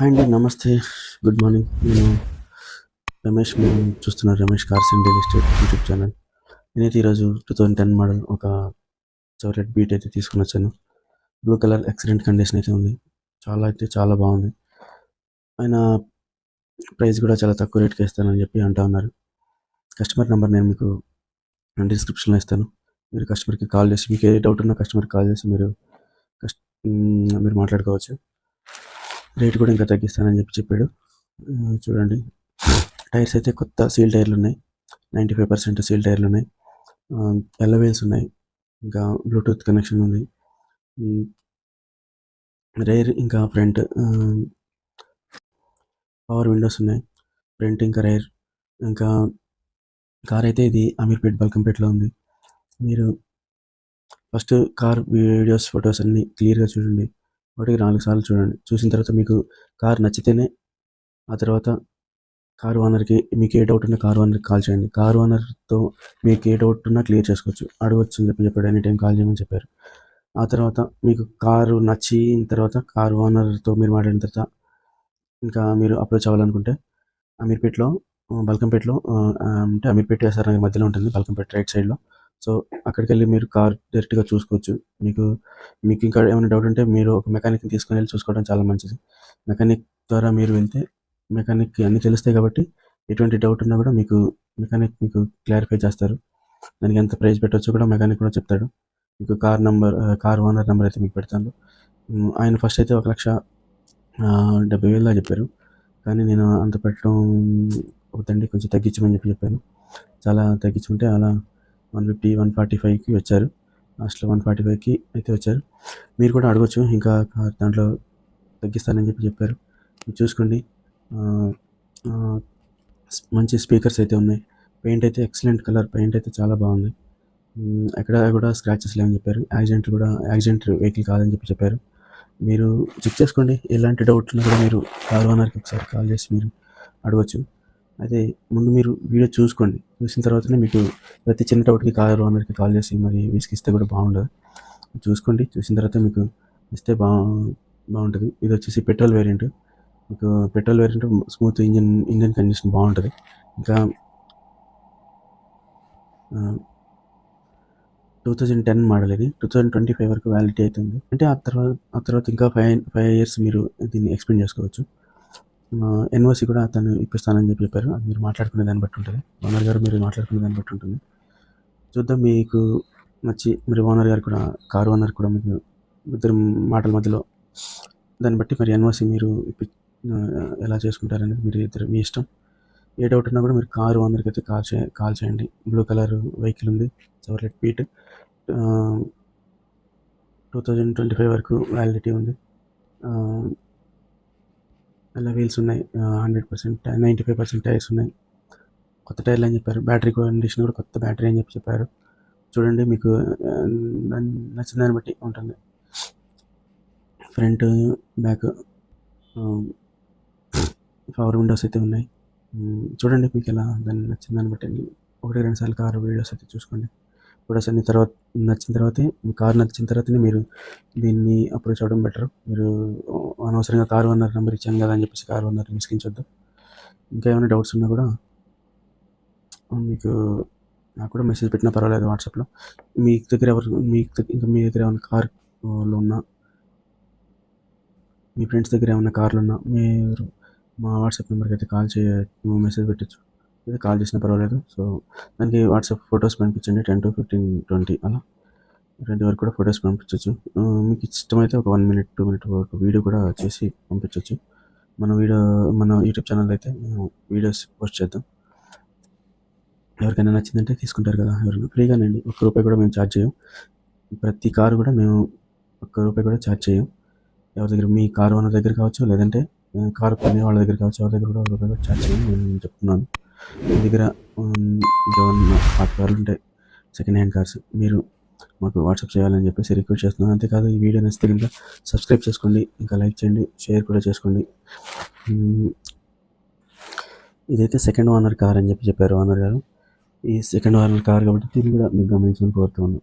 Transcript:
Hi అండి, నమస్తే, good morning. నేను రమేష్. మీరు చూస్తున్నారు Ramesh cars and real estate YouTube channel. నేనైతే ఈరోజు 2010 మోడల్ ఒక చౌరెట్ బీట్ అయితే తీసుకుని వచ్చాను. బ్లూ కలర్ ఎక్సలెంట్ కండిషన్ అయితే ఉంది. చాలా అయితే చాలా బాగుంది. ఆయన ప్రైస్ కూడా చాలా తక్కువ రేట్కి ఇస్తానని చెప్పి అంటూ ఉన్నారు. కస్టమర్ నెంబర్ నేను మీకు డిస్క్రిప్షన్లో ఇస్తాను. మీరు కస్టమర్కి కాల్ చేసి మీకు ఏ డౌట్ ఉన్నా కస్టమర్కి కాల్ చేసి మీరు మీరు మాట్లాడుకోవచ్చు. రేట్ కూడా ఇంకా తగ్గిస్తానని చెప్పాడు. చూడండి, టైర్స్ అయితే కొత్త సీల్ టైర్లు ఉన్నాయి. 95% సీల్ టైర్లు ఉన్నాయి. ఎల్లో వీల్స్ ఉన్నాయి. ఇంకా బ్లూటూత్ కనెక్షన్ ఉంది. రేర్ ఇంకా ఫ్రంట్ పవర్ విండోస్ ఉన్నాయి. ఫ్రంట్ ఇంకా రేర్. ఇంకా కార్ అయితే ఇది అమీర్పేట్ బల్కంపేట్లో ఉంది. మీరు ఫస్ట్ కార్ వీడియోస్ ఫొటోస్ అన్నీ క్లియర్గా చూడండి. 1-4 సార్లు చూడండి. చూసిన తర్వాత మీకు కార్ నచ్చితేనే ఆ తర్వాత కార్ ఓనర్కి మీకు ఏ డౌట్ ఉన్నా కార్ ఓనర్కి కాల్ చేయండి. కార్ ఓనర్తో మీకు ఏ డౌట్ ఉన్నా క్లియర్ చేసుకోవచ్చు, అడగవచ్చు అని చెప్పాడు. ఎనీ టైం కాల్ చేయమని చెప్పారు. ఆ తర్వాత మీకు కారు నచ్చిన తర్వాత కార్ ఓనర్తో మీరు మాట్లాడిన తర్వాత ఇంకా మీరు అప్రోచ్ అవ్వాలనుకుంటే అమీర్పేట్లో బల్కంపేట్లో అంటే అమీర్పేట ఎస్ఆర్ నగర్ మధ్యలో ఉంటుంది. బల్కంపేట రైట్ సైడ్లో. సో అక్కడికి వెళ్ళి మీరు కార్ డైరెక్ట్గా చూసుకోవచ్చు. మీకు ఇంకా ఏమైనా డౌట్ ఉంటే మీరు ఒక మెకానిక్ని తీసుకొని వెళ్ళి చూసుకోవడం చాలా మంచిది. మెకానిక్ ద్వారా మీరు వెళ్తే మెకానిక్కి అన్నీ తెలుస్తాయి కాబట్టి ఎటువంటి డౌట్ ఉన్నా కూడా మెకానిక్ మీకు క్లారిఫై చేస్తారు. దానికి ఎంత ప్రైస్ పెట్టవచ్చో కూడా మెకానిక్ కూడా చెప్తాడు. మీకు కార్ ఓనర్ నెంబర్ అయితే మీకు పెడతాను. ఆయన ఫస్ట్ అయితే 1,70,000 చెప్పారు. కానీ నేను అంత పెట్టడం అవుతండి, కొంచెం తగ్గించమని చెప్పాను. చాలా తగ్గించుకుంటే అలా 150, 145కి వచ్చారు. లాస్ట్లో 145కి అయితే వచ్చారు. మీరు కూడా అడగచ్చు, ఇంకా దాంట్లో తగ్గిస్తానని చెప్పారు. మీరు చూసుకోండి. మంచి స్పీకర్స్ అయితే ఉన్నాయి. పెయింట్ అయితే ఎక్సలెంట్ కలర్. పెయింట్ అయితే చాలా బాగుంది. ఎక్కడ కూడా స్క్రాచెస్ లేవని చెప్పారు. యాక్సిడెంట్ వెహికల్ కాదని చెప్పారు. మీరు చెక్ చేసుకోండి. ఎలాంటి డౌట్ ఉన్నా కూడా మీరు కార్ ఓనర్కి ఒకసారి కాల్ చేసి మీరు అడగచ్చు. అయితే ముందు మీరు వీడియో చూసుకోండి. చూసిన తర్వాతనే మీకు ప్రతి చిన్న డౌట్కి కార్ ఓనర్కి కాల్ చేసి మరి విసిగిస్తే కూడా బాగుండదు. చూసుకోండి. చూసిన తర్వాత మీకు ఇస్తే బాగుంటుంది. ఇది వచ్చేసి పెట్రోల్ వేరియంట్. మీకు petrol variant smooth engine condition బాగుంటుంది. ఇంకా 2010 మోడల్. ఇది 2025 వరకు వ్యాలిడిటీ అవుతుంది. అంటే ఆ తర్వాత ఇంకా 5 years మీరు దీన్ని ఎక్స్టెండ్ చేసుకోవచ్చు. ఎన్ఓసి కూడా అతను ఇప్పిస్తానని చెప్పారు. అది మీరు మాట్లాడుకునే దాన్ని బట్టి ఉంటుంది. ఓనర్ గారు మీరు మాట్లాడుకునే దాన్ని బట్టి ఉంటుంది. చూద్దాం, మీకు నచ్చి మీరు ఓనర్ గారు కూడా కార్ ఓనర్ కూడా మీకు ఇద్దరు మాటల మధ్యలో దాన్ని బట్టి మరి ఎన్ఓసి మీరు ఎలా చేసుకుంటారనేది మీ ఇష్టం. ఏ డౌట్ ఉన్నా కూడా మీరు కార్ ఓనర్కి అయితే కాల్ చేయండి. బ్లూ కలర్ వెహికల్ ఉంది, చౌర్లెట్ బీట్. 2025 వరకు వ్యాలిడిటీ ఉంది. అలా వీల్స్ ఉన్నాయి. 100%, 95% టైర్స్ ఉన్నాయి. కొత్త టైర్లు అని చెప్పారు. బ్యాటరీ కండిషన్ కూడా కొత్త బ్యాటరీ అని చెప్పారు. చూడండి, మీకు నచ్చిన దాన్ని బట్టి ఉంటుంది. ఫ్రంట్ బ్యాక్ పవర్ విండోస్ అయితే ఉన్నాయి. చూడండి, మీకు ఎలా దాన్ని నచ్చిన దాన్ని బట్టి 1-2 సార్లు కార్ వీడియోస్ అయితే చూసుకోండి. ఫొటోస్ అన్ని తర్వాత నచ్చిన తర్వాతే మీ కార్ నచ్చిన తర్వాతనే మీరు దీన్ని అప్రోచ్ అవ్వడం బెటర్. మీరు అనవసరంగా కార్ ఓనర్ నెంబర్ ఇచ్చాను కదా అని చెప్పేసి కార్ ఓనర్ విసిగించొద్దు. ఇంకా ఏమైనా డౌట్స్ ఉన్నా కూడా నాకు కూడా మెసేజ్ పెట్టినా పర్వాలేదు వాట్సాప్లో. మీ దగ్గర ఏమైనా కార్లో ఉన్నా, మీ ఫ్రెండ్స్ దగ్గర ఏమైనా కార్లు ఉన్నా మీరు మా వాట్సాప్ నెంబర్కి అయితే మెసేజ్ పెట్టచ్చు. అయితే కాల్ చేసినా పర్వాలేదు. సో దానికి వాట్సాప్ ఫొటోస్ పంపించండి. 10 to 15, 20 అలా 20 వరకు కూడా ఫొటోస్ పంపించవచ్చు. మీకు ఇష్టమైతే ఒక 1 minute, 2 minute వరకు వీడియో కూడా చేసి పంపించవచ్చు. మన యూట్యూబ్ ఛానల్ అయితే మేము వీడియోస్ పోస్ట్ చేద్దాం. ఎవరికైనా నచ్చిందంటే తీసుకుంటారు కదా. ఎవరైనా ఫ్రీగానండి, ₹1 కూడా మేము ఛార్జ్ చేయం. ప్రతి కారు కూడా మేము ₹1 కూడా ఛార్జ్ చేయం. ఎవరి దగ్గర, మీ కారు ఓనర్ దగ్గర కావచ్చు, లేదంటే కారు కొనే వాళ్ళ దగ్గర కావచ్చు, ఎవరి దగ్గర కూడా ₹1 కూడా ఛార్జ్ చేయం. నేను చెప్తున్నాను. మీ దగ్గర ఇంకేమన్నా పాత కార్లు ఉంటాయి, సెకండ్ హ్యాండ్ కార్స్, మీరు మాకు వాట్సాప్ చేయాలని చెప్పేసి రిక్వెస్ట్ చేస్తున్నాను. అంతేకాదు, ఈ వీడియో నచ్చితే కనుక సబ్స్క్రైబ్ చేసుకోండి, ఇంకా లైక్ చేయండి, షేర్ కూడా చేసుకోండి. ఇదైతే సెకండ్ ఓనర్ కార్ అని చెప్పారు ఓనర్ గారు. ఈ సెకండ్ ఓనర్ కార్ కాబట్టి దీన్ని కూడా మీకు గమనించమని కోరుతున్నాను.